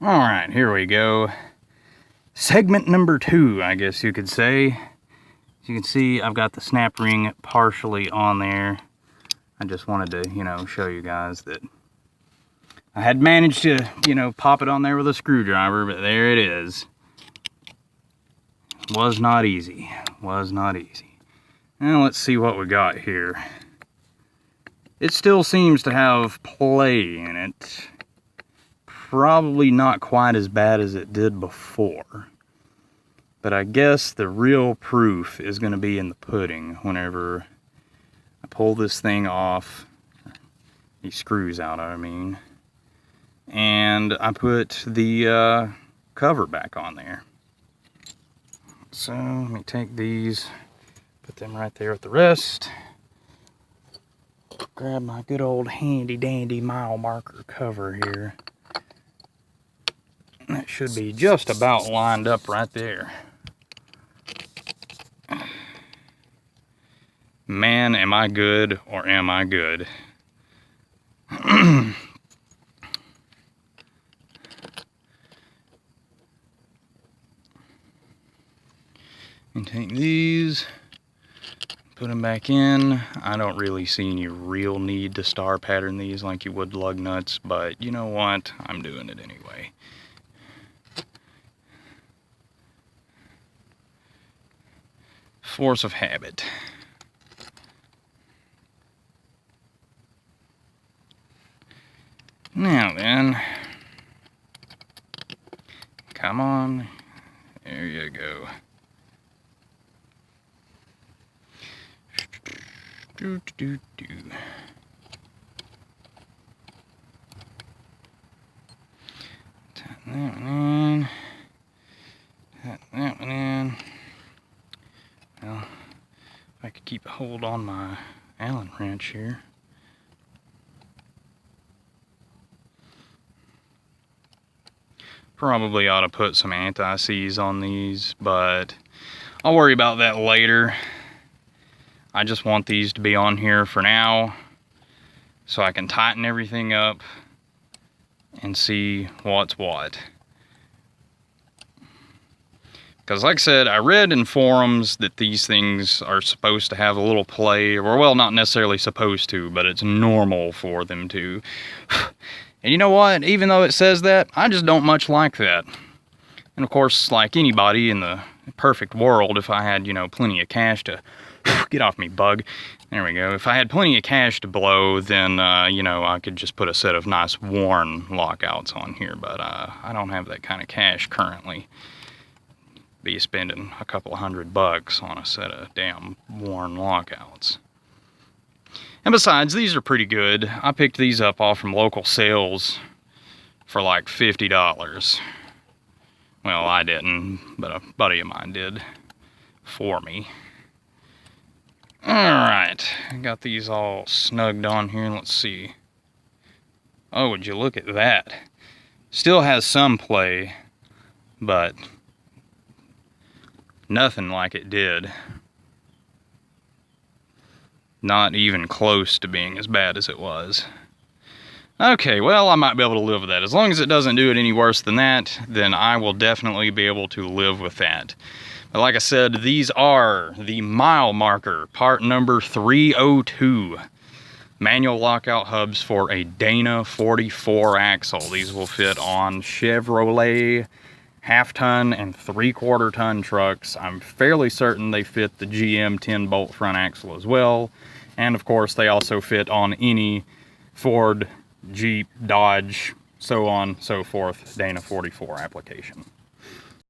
Alright, here we go. Segment number 2, I guess you could say. As you can see, I've got the snap ring partially on there. I just wanted to, show you guys that I had managed to, pop it on there with a screwdriver, but there it is. Was not easy. Was not easy. Now let's see what we got here. It still seems to have play in it. Probably not quite as bad as it did before. But I guess the real proof is going to be in the pudding whenever I pull this thing off. These screws out, I mean. And I put the cover back on there. So let me take these, put them right there with the rest. Grab my good old handy dandy mile marker cover here. That should be just about lined up right there. Man, am I good or am I good? And take these, put them back in. I don't really see any real need to star pattern these like you would lug nuts, but you know what? I'm doing it anyway. Force of habit. Now then, come on, there you go. Tighten that one in. Tighten that one in. Well, if I could keep a hold on my Allen wrench here. Probably ought to put some anti-seize on these, but I'll worry about that later. I just want these to be on here for now so I can tighten everything up and see what's what. Because like I said, I read in forums that these things are supposed to have a little play, or well, not necessarily supposed to, but it's normal for them to. And you know what? Even though it says that, I just don't much like that. And of course, like anybody in the perfect world, if I had, plenty of cash to... Get off me, bug. There we go. If I had plenty of cash to blow, then, I could just put a set of nice worn lockouts on here. But I don't have that kind of cash currently. Be spending a couple of $100 on a set of damn worn lockouts. And besides, these are pretty good. I picked these up off from local sales for like $50. Well, I didn't, but a buddy of mine did for me. Alright, I got these all snugged on here. Let's see. Oh, would you look at that? Still has some play, but nothing like it did. Not even close to being as bad as it was. Okay, well, I might be able to live with that. As long as it doesn't do it any worse than that, then I will definitely be able to live with that. But like I said, these are the mile marker, part number 302. Manual lockout hubs for a Dana 44 axle. These will fit on Chevrolet half-ton and 3/4-ton trucks. I'm fairly certain they fit the GM 10-bolt front axle as well. And of course, they also fit on any Ford, Jeep, Dodge, so on, so forth, Dana 44 application.